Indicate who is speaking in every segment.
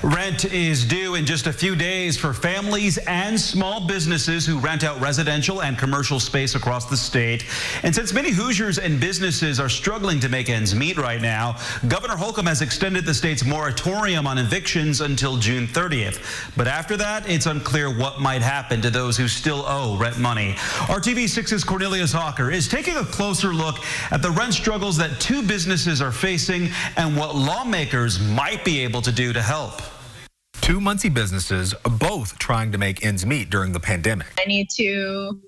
Speaker 1: Rent is due in just a few days for families and small businesses who rent out residential and commercial space across the state. And since many Hoosiers and businesses are struggling to make ends meet right now, Governor Holcomb has extended the state's moratorium on evictions until June 30th. But after that, it's unclear what might happen to those who still owe rent money. RTV6's Cornelius Hawker is taking a closer look at the rent struggles that two businesses are facing and what lawmakers might be able to do to help.
Speaker 2: Two Muncie businesses, both trying to make ends meet during the pandemic.
Speaker 3: I need to,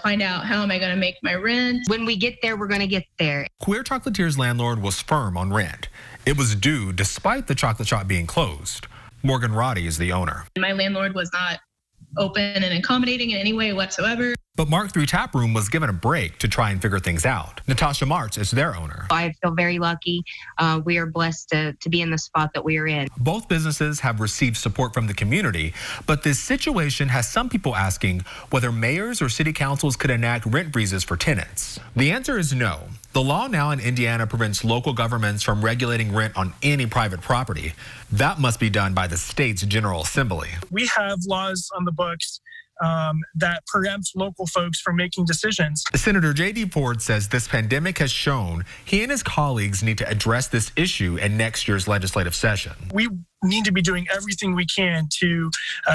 Speaker 3: find out how am I going to make my rent.
Speaker 4: When we get there, we're going to get there.
Speaker 2: Queer Chocolatier's landlord was firm on rent. It was due despite the chocolate shop being closed. Morgan Roddy is the owner.
Speaker 3: My landlord was not open and accommodating in any way whatsoever.
Speaker 2: But Mark III Tap Room was given a break to try and figure things out. Natasha Martz is their owner.
Speaker 4: I feel very lucky. We are blessed to be in the spot that we are in.
Speaker 2: Both businesses have received support from the community, but this situation has some people asking whether mayors or city councils could enact rent freezes for tenants. The answer is no. The law now in Indiana prevents local governments from regulating rent on any private property. That must be done by the state's General Assembly.
Speaker 5: We have laws on the books that preempt local folks from making decisions.
Speaker 2: Senator J.D. Ford says this pandemic has shown he and his colleagues need to address this issue in next year's legislative session.
Speaker 5: We need to be doing everything we can to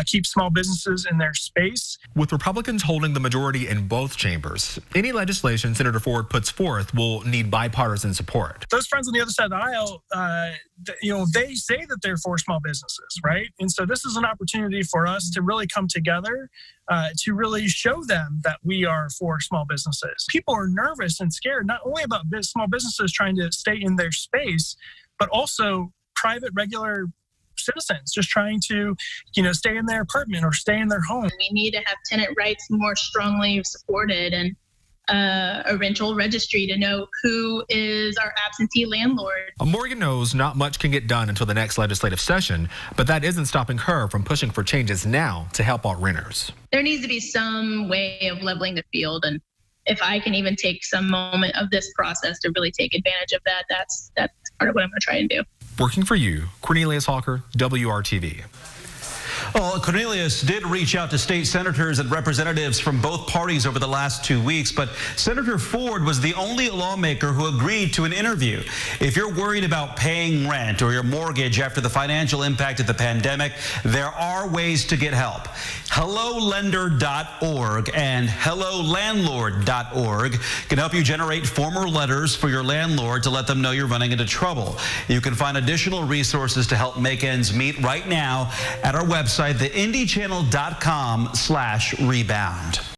Speaker 5: keep small businesses in their space.
Speaker 2: With Republicans holding the majority in both chambers, any legislation Senator Ford puts forth will need bipartisan support.
Speaker 5: Those friends on the other side of the aisle, they say that they're for small businesses, right? And so this is an opportunity for us to really come together to really show them that we are for small businesses. People are nervous and scared, not only about small businesses trying to stay in their space, but also private, regular citizens just trying to, stay in their apartment or stay in their home.
Speaker 3: We need to have tenant rights more strongly supported and a rental registry to know who is our absentee landlord.
Speaker 2: Morgan knows not much can get done until the next legislative session, but that isn't stopping her from pushing for changes now to help out renters.
Speaker 3: There needs to be some way of leveling the field, and if I can even take some moment of this process to really take advantage of that, that's part of what I'm going to try and do.
Speaker 2: Working for you, Cornelius Hawker, WRTV.
Speaker 1: Well, Cornelius did reach out to state senators and representatives from both parties over the last 2 weeks, but Senator Ford was the only lawmaker who agreed to an interview. If you're worried about paying rent or your mortgage after the financial impact of the pandemic, there are ways to get help. HelloLender.org and HelloLandlord.org can help you generate formal letters for your landlord to let them know you're running into trouble. You can find additional resources to help make ends meet right now at our website, theindychannel.com/rebound.